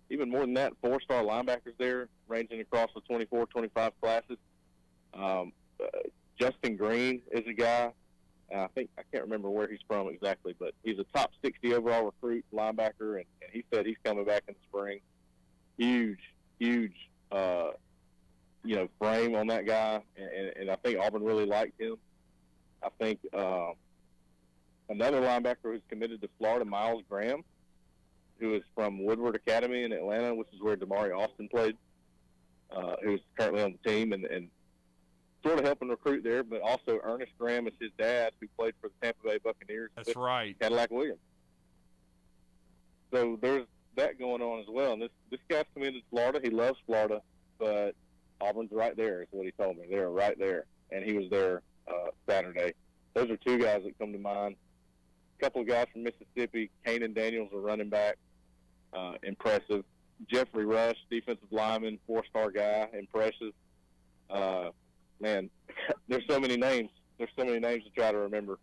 even more than that, 4-star linebackers there, ranging across the 24, 25 classes. Justin Green is a guy. I can't remember where he's from exactly, but he's a top 60 overall recruit linebacker, and he said he's coming back in the spring. Huge, frame on that guy, and I think Auburn really liked him. I think another linebacker who's committed to Florida, Miles Graham, who is from Woodward Academy in Atlanta, which is where Damari Austin played, who's currently on the team, and sort of helping recruit there, but also Ernest Graham is his dad, who played for the Tampa Bay Buccaneers. That's right. Cadillac Williams. So there's that going on as well. And this guy's committed to Florida. He loves Florida, but Auburn's right there is what he told me. They're right there. And he was there Saturday. Those are two guys that come to mind. A couple of guys from Mississippi. Kanan Daniels, a running back. Impressive. Jeffrey Rush, defensive lineman, 4-star guy. Impressive. Man, there's so many names. There's so many names to try to remember.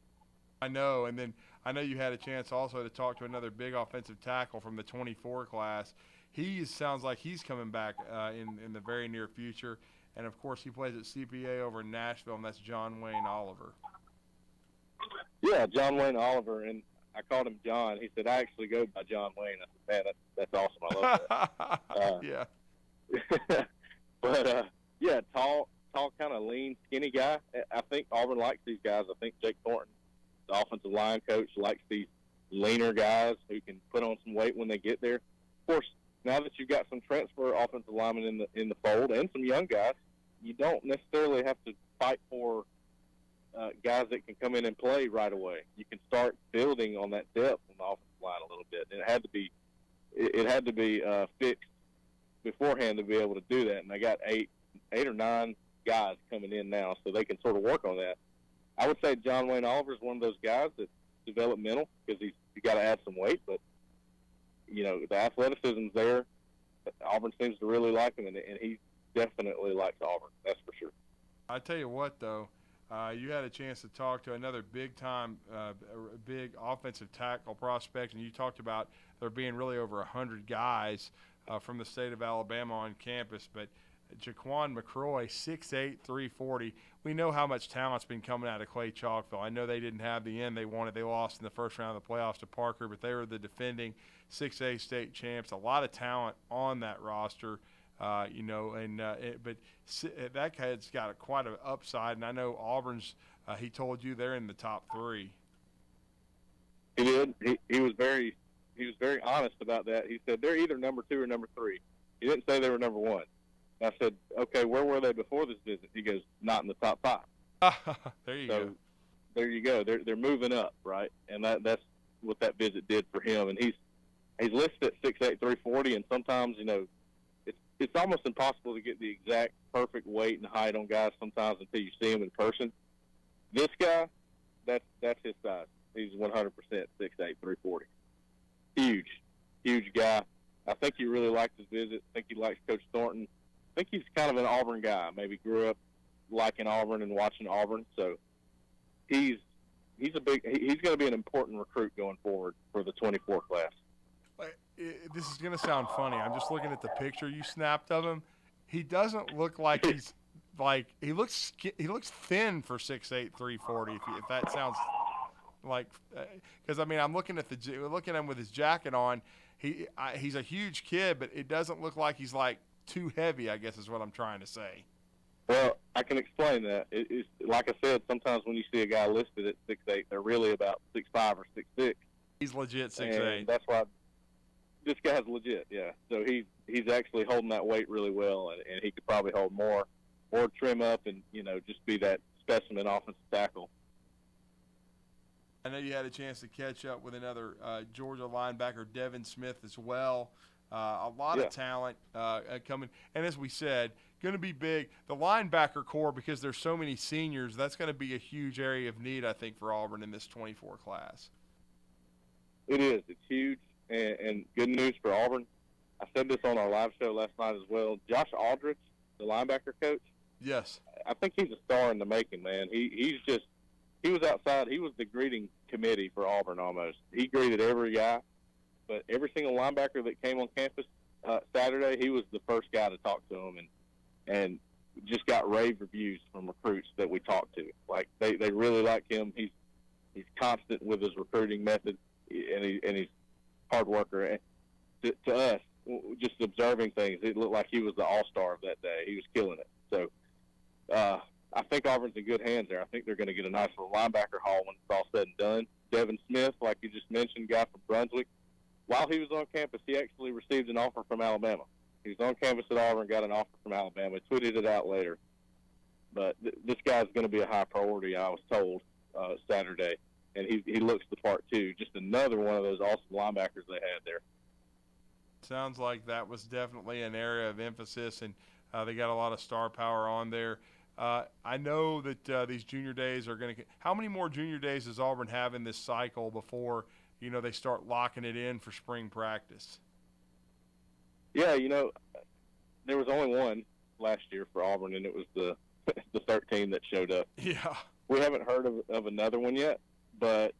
I know, and then I know you had a chance also to talk to another big offensive tackle from the 24 class. He sounds like he's coming back in the very near future. And, of course, he plays at CPA over in Nashville, and that's John Wayne Oliver. Yeah, John Wayne Oliver, and I called him John. He said, I actually go by John Wayne. I said, man, that's awesome. I love that. Yeah. But, yeah, tall, kind of lean, skinny guy. I think Auburn likes these guys. I think Jake Thornton, the offensive line coach, likes these leaner guys who can put on some weight when they get there. Of course, now that you've got some transfer offensive linemen in the fold and some young guys, you don't necessarily have to fight for guys that can come in and play right away. You can start building on that depth on the offensive line a little bit, and it had to be fixed beforehand to be able to do that. And they got eight or nine guys coming in now, so they can sort of work on that. I would say John Wayne Oliver is one of those guys that's developmental because he's got to add some weight, but the athleticism's there. Auburn seems to really like him, and he definitely likes Auburn. That's for sure. I tell you what, though, you had a chance to talk to another big-time, big offensive tackle prospect, and you talked about there being really over 100 guys from the state of Alabama on campus, but Jaquan McCroy, 6'8", 340. We know how much talent's been coming out of Clay Chalkville. I know they didn't have the end they wanted. They lost in the first round of the playoffs to Parker, but they were the defending 6A state champs. A lot of talent on that roster, but that kid's got quite an upside, and I know Auburn's, he told you they're in the top 3. He did. He was very honest about that. He said they're either number 2 or number 3. He didn't say they were number 1. I said, okay, where were they before this visit? He goes, not in the top 5. There you go. There you go. They're moving up, right? And that's what that visit did for him. And he's listed at 6'8", 340, and sometimes, it's almost impossible to get the exact perfect weight and height on guys sometimes until you see him in person. This guy, that's his size. He's 100% 6'8", 340. Huge guy. I think he really liked his visit. I think he likes Coach Thornton. I think he's kind of an Auburn guy. Maybe grew up liking Auburn and watching Auburn. So he's going to be an important recruit going forward for the 24 class. This is going to sound funny. I'm just looking at the picture you snapped of him. He doesn't look like he's like he looks thin for 6'8", 340. If that sounds like, because I'm looking at him with his jacket on. He's a huge kid, but it doesn't look like he's like too heavy, I guess is what I'm trying to say. Well, I can explain that. It's like I said, sometimes when you see a guy listed at 6'8", they're really about 6'5" or 6'6". He's legit 6'8". And that's why this guy's legit, yeah. So he's actually holding that weight really well, and he could probably hold more or trim up and, just be that specimen offensive tackle. I know you had a chance to catch up with another Georgia linebacker, Devin Smith, as well. A lot of talent coming. And as we said, going to be big. The linebacker core, because there's so many seniors, that's going to be a huge area of need, I think, for Auburn in this 24 class. It is. It's huge, and good news for Auburn. I said this on our live show last night as well. Josh Aldrich, the linebacker coach, Yes. I think he's a star in the making, man. He was outside. He was the greeting committee for Auburn almost. He greeted every guy, but every single linebacker that came on campus Saturday, he was the first guy to talk to him, and just got rave reviews from recruits that we talked to. Like they really like him. He's constant with his recruiting method, and he's hard worker. And to us, just observing things, it looked like he was the all-star of that day. He was killing it. So I think Auburn's in good hands there. I think they're going to get a nice little linebacker haul when it's all said and done. Devin Smith, like you just mentioned, guy from Brunswick, while he was on campus, he actually received an offer from Alabama. He was on campus at Auburn, got an offer from Alabama. He tweeted it out later. But this guy's going to be a high priority, I was told, Saturday. And he looks the part, too. Just another one of those awesome linebackers they had there. Sounds like that was definitely an area of emphasis, and they got a lot of star power on there. I know that these junior days are going to – how many more junior days does Auburn have in this cycle before, they start locking it in for spring practice? Yeah, there was only one last year for Auburn, and it was the 13 that showed up. Yeah. We haven't heard of another one yet, but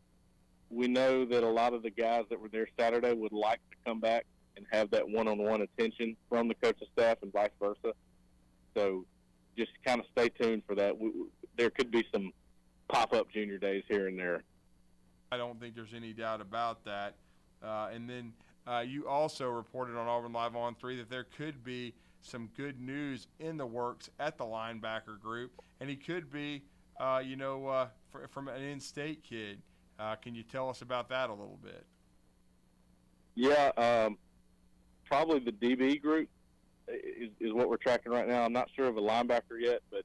we know that a lot of the guys that were there Saturday would like to come back and have that one-on-one attention from the coaching staff and vice versa. So just kind of stay tuned for that. There could be some pop-up junior days here and there. I don't think there's any doubt about that. And then you also reported on Auburn Live on 3 that there could be some good news in the works at the linebacker group, and he could be, from an in-state kid. Can you tell us about that a little bit? Yeah, probably the DB group is what we're tracking right now. I'm not sure of a linebacker yet, but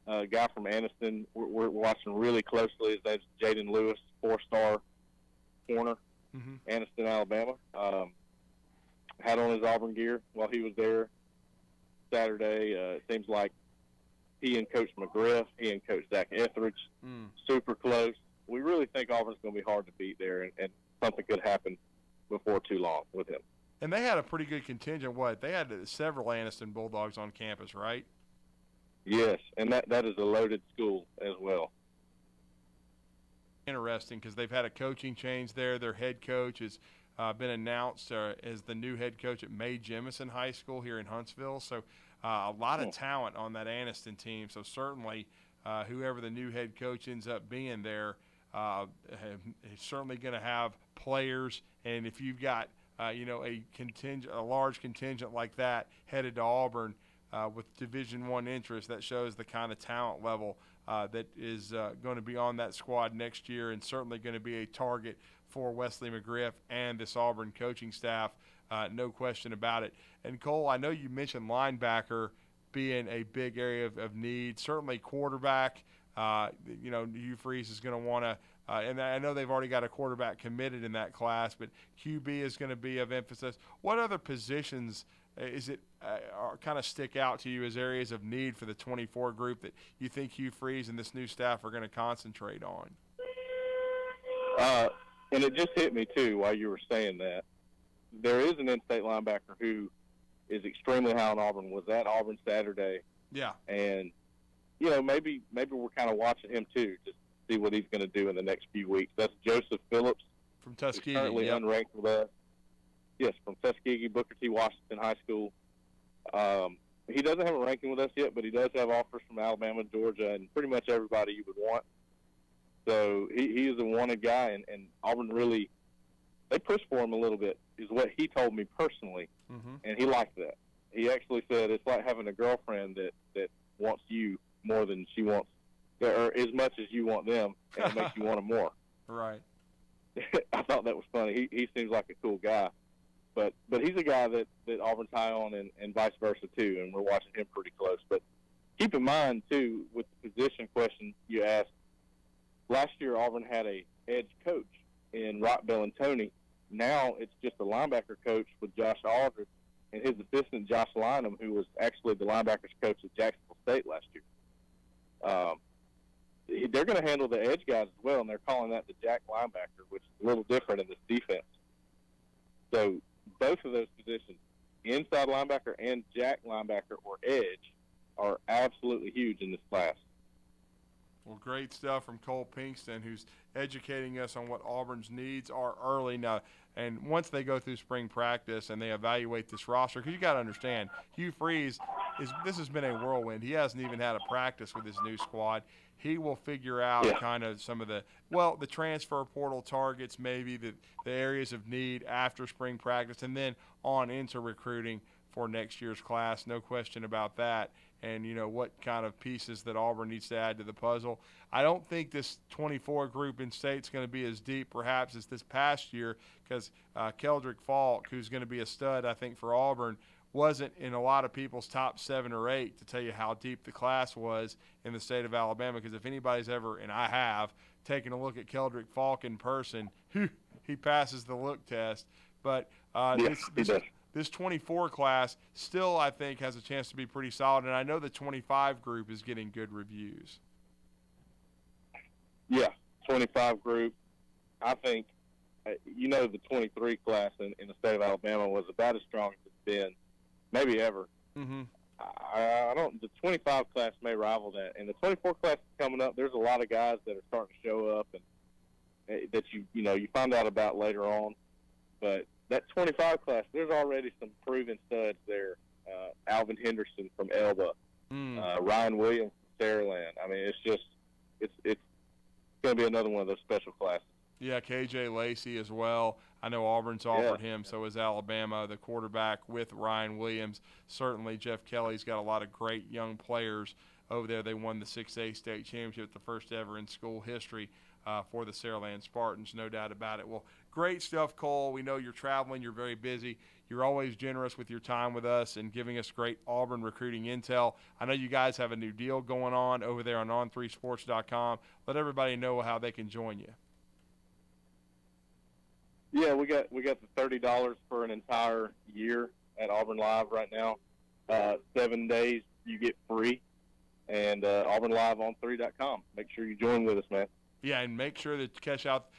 a guy from Anniston we're watching really closely. His name's Jaden Lewis, 4-star corner, Anniston, Alabama. Had on his Auburn gear while he was there Saturday. It seems like he and Coach McGriff, he and Coach Zach Etheridge, super close. We really think Auburn's going to be hard to beat there, and something could happen before too long with him. And they had a pretty good contingent. They had several Anniston Bulldogs on campus, right? Yes, and that is a loaded school as well. Interesting, because they've had a coaching change there. Their head coach has been announced as the new head coach at Mae Jemison High School here in Huntsville. So a lot of talent on that Anniston team. So certainly whoever the new head coach ends up being there is certainly going to have players. And if you've got a large contingent like that headed to Auburn with Division I interest, that shows the kind of talent level that is going to be on that squad next year, and certainly going to be a target for Wesley McGriff and this Auburn coaching staff, no question about it. And Cole, I know you mentioned linebacker being a big area of need. Certainly quarterback, Hugh Freeze is going to want to and I know they've already got a quarterback committed in that class, but QB is going to be of emphasis. What other positions kind of stick out to you as areas of need for the 24 group that you think Hugh Freeze and this new staff are going to concentrate on? And it just hit me, too, while you were saying that. There is an in-state linebacker who is extremely high on Auburn, was at Auburn Saturday. Yeah. And, maybe we're kind of watching him, too, just see what he's going to do in the next few weeks. That's Joseph Phillips. From Tuskegee. He's currently unranked with us. Yes, from Tuskegee, Booker T. Washington High School. He doesn't have a ranking with us yet, but he does have offers from Alabama, Georgia, and pretty much everybody you would want. So he is a wanted guy, and Auburn really – they pushed for him a little bit, is what he told me personally, and he liked that. He actually said it's like having a girlfriend that wants you more than she wants – or as much as you want them, and it makes you want them more. Right. I thought that was funny. He seems like a cool guy. But he's a guy that Auburn's high on and vice versa, too, and we're watching him pretty close. But keep in mind, too, with the position question you asked, last year Auburn had a edge coach in Rock Bellantoni. Now it's just a linebacker coach with Josh Aldridge and his assistant, Josh Lynham, who was actually the linebackers coach at Jacksonville State last year. They're going to handle the edge guys as well, and they're calling that the jack linebacker, which is a little different in this defense. So both of those positions, inside linebacker and jack linebacker or edge, are absolutely huge in this class. Well, great stuff from Cole Pinkston, who's educating us on what Auburn's needs are early now. And once they go through spring practice and they evaluate this roster, because you got to understand, Hugh Freeze, this has been a whirlwind. He hasn't even had a practice with his new squad. He will figure out kind of some of the transfer portal targets, maybe the areas of need after spring practice, and then on into recruiting for next year's class. No question about that. And, what kind of pieces that Auburn needs to add to the puzzle. I don't think this 24 group in state is going to be as deep perhaps as this past year, because Keldrick Falk, who's going to be a stud, I think, for Auburn, wasn't in a lot of people's top 7 or 8 to tell you how deep the class was in the state of Alabama. Because if anybody's ever, and I have, taken a look at Keldrick Falk in person, he passes the look test. But this 24 class still, I think, has a chance to be pretty solid. And I know the 25 group is getting good reviews. Yeah, 25 group. I think, the 23 class in the state of Alabama was about as strong as it's been, maybe ever. Mm-hmm. The 25 class may rival that. And the 24 class is coming up. There's a lot of guys that are starting to show up and that you find out about later on. But that 25 class, there's already some proven studs there. Alvin Henderson from Elba, Ryan Williams from Saraland. I mean, it's going to be another one of those special classes. Yeah, KJ Lacey as well. I know Auburn's offered him, so is Alabama. The quarterback with Ryan Williams. Certainly Jeff Kelly's got a lot of great young players over there. They won the 6A state championship, the first ever in school history for the Saraland Spartans, no doubt about it. Well, great stuff, Cole. We know you're traveling. You're very busy. You're always generous with your time with us and giving us great Auburn recruiting intel. I know you guys have a new deal going on over there on on3sports.com. Let everybody know how they can join you. Yeah, we got the $30 for an entire year at Auburn Live right now. 7 days you get free, and Auburn Live on 3.com. Make sure you join with us, man. Yeah, and make sure to check out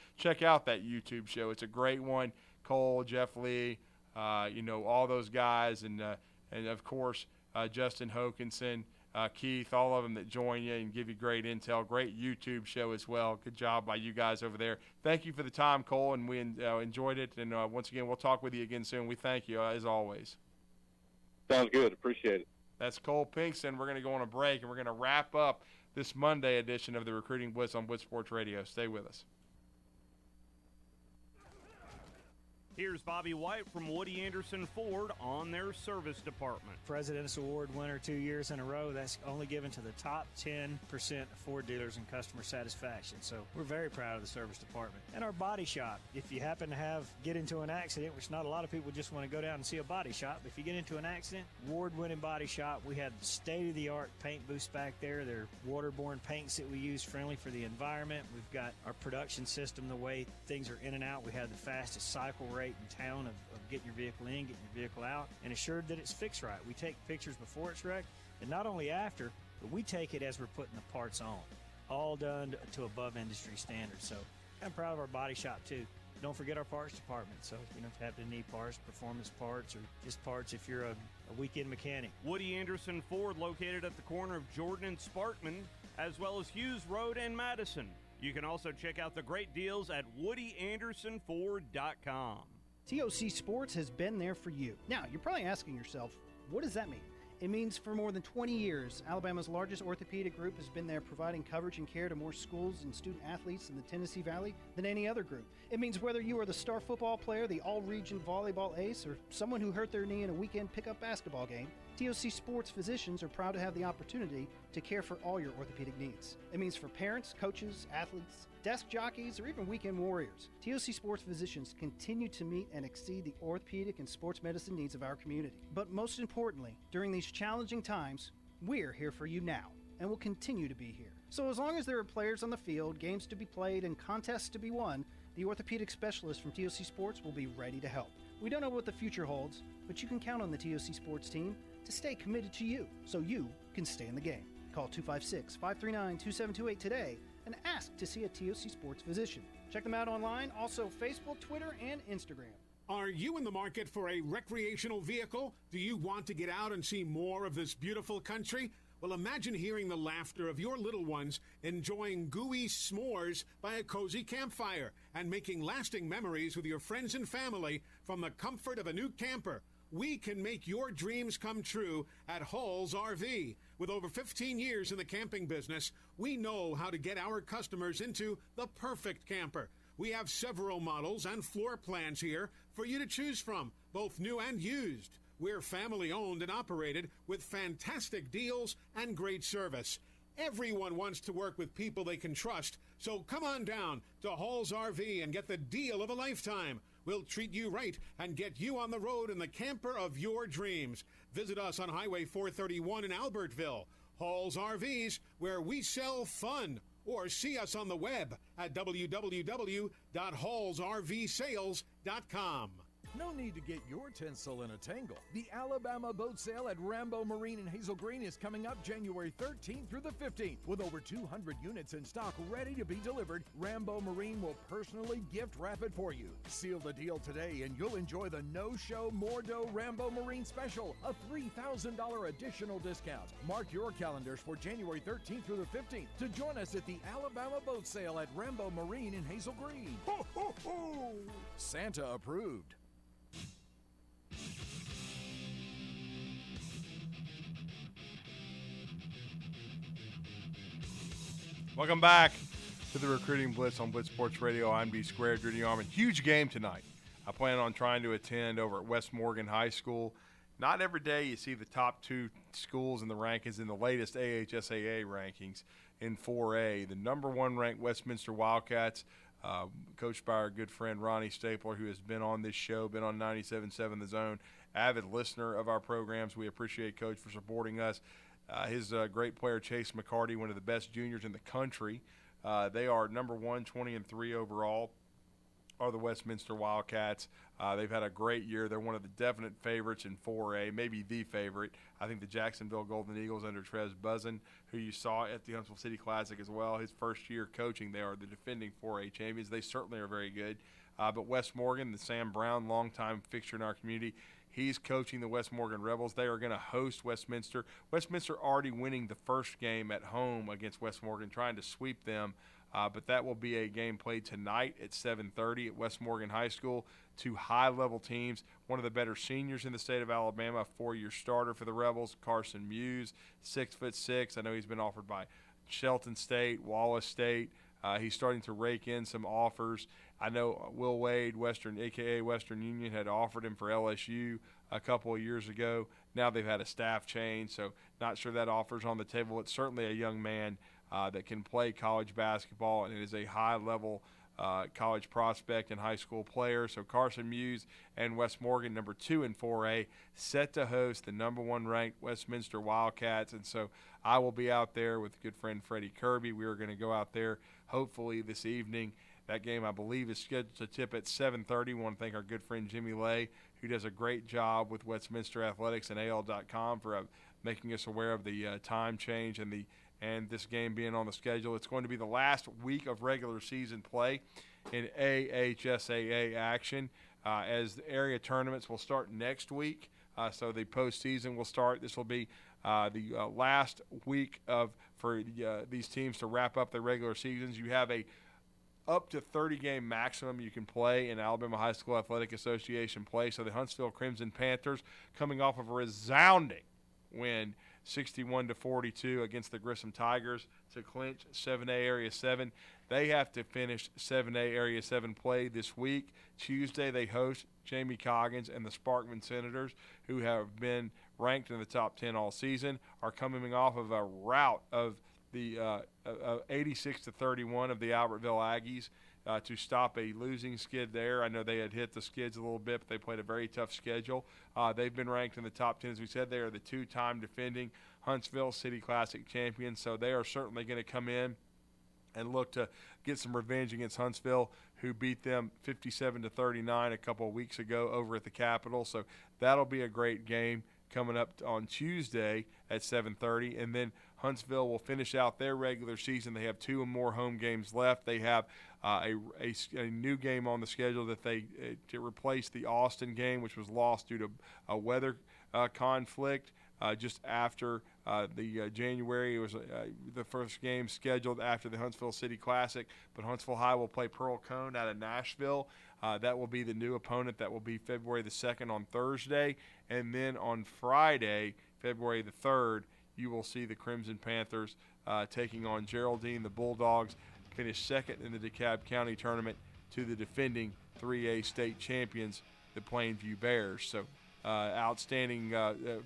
that YouTube show. It's a great one. Cole, Jeff Lee, all those guys, and of course Justin Hokanson, Keith, all of them that join you and give you great intel. Great YouTube show as well. Good job by you guys over there. Thank you for the time, Cole, and we enjoyed it. And once again, we'll talk with you again soon. We thank you as always. Sounds good. Appreciate it. That's Cole Pinkston. We're going to go on a break, and we're going to wrap up this Monday edition of the Recruiting Blitz on Blitz Sports Radio. Stay with us. Here's Bobby White from Woody Anderson Ford on their service department. President's Award winner 2 years in a row. That's only given to the top 10% of Ford dealers in customer satisfaction. So we're very proud of the service department. And our body shop. If you happen to get into an accident, which not a lot of people just want to go down and see a body shop, but if you get into an accident, award-winning body shop. We have state-of-the-art paint booths back there. They're waterborne paints that we use, friendly for the environment. We've got our production system, the way things are in and out. We have the fastest cycle rate in town of getting your vehicle in, getting your vehicle out, and assured that it's fixed right. We take pictures before it's wrecked, and not only after, but we take it as we're putting the parts on. All done to above industry standards. So I'm proud of our body shop too. Don't forget our parts department. So you don't have to need parts, performance parts, or just parts if you're a weekend mechanic. Woody Anderson Ford, located at the corner of Jordan and Sparkman, as well as Hughes Road and Madison. You can also check out the great deals at WoodyAndersonFord.com. TOC Sports has been there for you. Now, you're probably asking yourself, what does that mean? It means for more than 20 years, Alabama's largest orthopedic group has been there providing coverage and care to more schools and student athletes in the Tennessee Valley than any other group. It means whether you are the star football player, the all-region volleyball ace, or someone who hurt their knee in a weekend pickup basketball game, TOC Sports physicians are proud to have the opportunity to care for all your orthopedic needs. It means for parents, coaches, athletes, desk jockeys, or even weekend warriors. TOC Sports physicians continue to meet and exceed the orthopedic and sports medicine needs of our community. But most importantly, during these challenging times, we're here for you now and will continue to be here. So as long as there are players on the field, games to be played, and contests to be won, the orthopedic specialists from TOC Sports will be ready to help. We don't know what the future holds, but you can count on the TOC Sports team to stay committed to you so you can stay in the game. Call 256-539-2728 today and ask to see a TOC Sports physician. Check them out online, also Facebook, Twitter, and Instagram. Are you in the market for a recreational vehicle? Do you want to get out and see more of this beautiful country? Well, imagine hearing the laughter of your little ones enjoying gooey s'mores by a cozy campfire and making lasting memories with your friends and family from the comfort of a new camper. We can make your dreams come true at Hall's RV. With over 15 years in the camping business, we know how to get our customers into the perfect camper. We have several models and floor plans here for you to choose from, both new and used. We're family owned and operated with fantastic deals and great service. Everyone wants to work with people they can trust, so come on down to Hall's RV and get the deal of a lifetime. We'll treat you right and get you on the road in the camper of your dreams. Visit us on Highway 431 in Albertville. Hall's RVs, where we sell fun. Or see us on the web at www.hallsrvsales.com. No need to get your tinsel in a tangle. The Alabama Boat Sale at Rambo Marine in Hazel Green is coming up January 13th through the 15th. With over 200 units in stock ready to be delivered, Rambo Marine will personally gift wrap it for you. Seal the deal today and you'll enjoy the no-show Mordo Rambo Marine Special, a $3,000 additional discount. Mark your calendars for January 13th through the 15th to join us at the Alabama Boat Sale at Rambo Marine in Hazel Green. Ho, ho, ho! Santa approved. Welcome back to the Recruiting Blitz on Blitz Sports Radio. I'm B Squared, Rudy Arman. Huge game tonight. I plan on trying to attend over at West Morgan High School. Not every day you see the top two schools in the rankings in the latest AHSAA rankings in 4A. The number one ranked Westminster Wildcats, coached by our good friend Ronnie Stapler, who has been on this show, been on 97.7 The Zone, avid listener of our programs. We appreciate Coach for supporting us. His great player, Chase McCarty, one of the best juniors in the country. They are number 1, 20-3 overall, are the Westminster Wildcats. They've had a great year. They're one of the definite favorites in 4A, maybe the favorite. I think the Jacksonville Golden Eagles under Trez Buzzin, who you saw at the Huntsville City Classic as well, his first year coaching, they are the defending 4A champions. They certainly are very good. But West Morgan, the Sam Brown, longtime fixture in our community, he's coaching the West Morgan Rebels. They are going to host Westminster. Westminster already winning the first game at home against West Morgan, trying to sweep them. But that will be a game played tonight at 7:30 at West Morgan High School. Two high-level teams. One of the better seniors in the state of Alabama, a 4-year starter for the Rebels, Carson Muse, 6'6". I know he's been offered by Shelton State, Wallace State. He's starting to rake in some offers. I know Will Wade, Western, a.k.a. Western Union, had offered him for LSU a couple of years ago. Now they've had a staff change, so not sure that offer's on the table. It's certainly a young man that can play college basketball, and it is a high-level college prospect and high school player. So Carson Muse and West Morgan, number 2 in 4A, set to host the number 1 ranked Westminster Wildcats. And so I will be out there with good friend Freddie Kirby. We are going to go out there hopefully this evening. That game, I believe, is scheduled to tip at 7:30. We want to thank our good friend Jimmy Lay, who does a great job with Westminster Athletics and AL.com for making us aware of the time change and this game being on the schedule. It's going to be the last week of regular season play in AHSAA action, as the area tournaments will start next week. So the postseason will start. This will be the last week for these teams to wrap up their regular seasons. You have a up to 30-game maximum you can play in Alabama High School Athletic Association play. So the Huntsville Crimson Panthers, coming off of a resounding win 61-42 against the Grissom Tigers to clinch 7A Area 7. They have to finish 7A Area 7 play this week. Tuesday they host Jamie Coggins and the Sparkman Senators, who have been ranked in the top 10 all season, are coming off of a rout of the 86-31 of the Albertville Aggies to stop a losing skid there. I know they had hit the skids a little bit, but they played a very tough schedule. They've been ranked in the top 10. As we said, they are the 2-time defending Huntsville City Classic champions, so they are certainly going to come in and look to get some revenge against Huntsville, who beat them 57-39 a couple of weeks ago over at the Capitol. So that'll be a great game coming up on Tuesday at 7:30, and then Huntsville will finish out their regular season. They have 2 more home games left. They have a new game on the schedule that they to replace the Austin game, which was lost due to a weather conflict. just after the January. It was the first game scheduled after the Huntsville City Classic, but Huntsville High will play Pearl Cone out of Nashville. That will be the new opponent. That will be February the 2nd on Thursday. And then on Friday, February the 3rd, you will see the Crimson Panthers taking on Geraldine. The Bulldogs finished second in the DeKalb County tournament to the defending 3A state champions, the Plainview Bears. So outstanding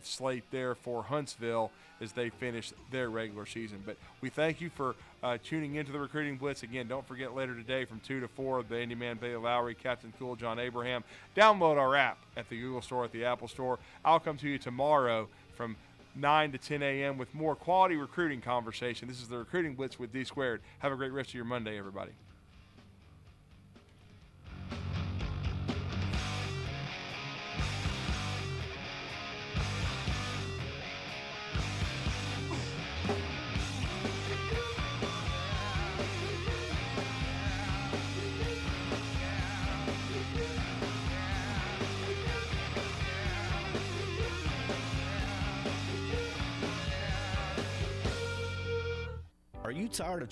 slate there for Huntsville as they finish their regular season. But we thank you for tuning into the Recruiting Blitz. Again, don't forget later today from 2 to 4, the Andy Man, Bailey Lowry, Captain Cool, John Abraham. Download our app at the Google Store, at the Apple Store. I'll come to you tomorrow from 9 to 10 a.m. with more quality recruiting conversation. This is the Recruiting Blitz with D Squared. Have a great rest of your Monday, everybody. Are you tired of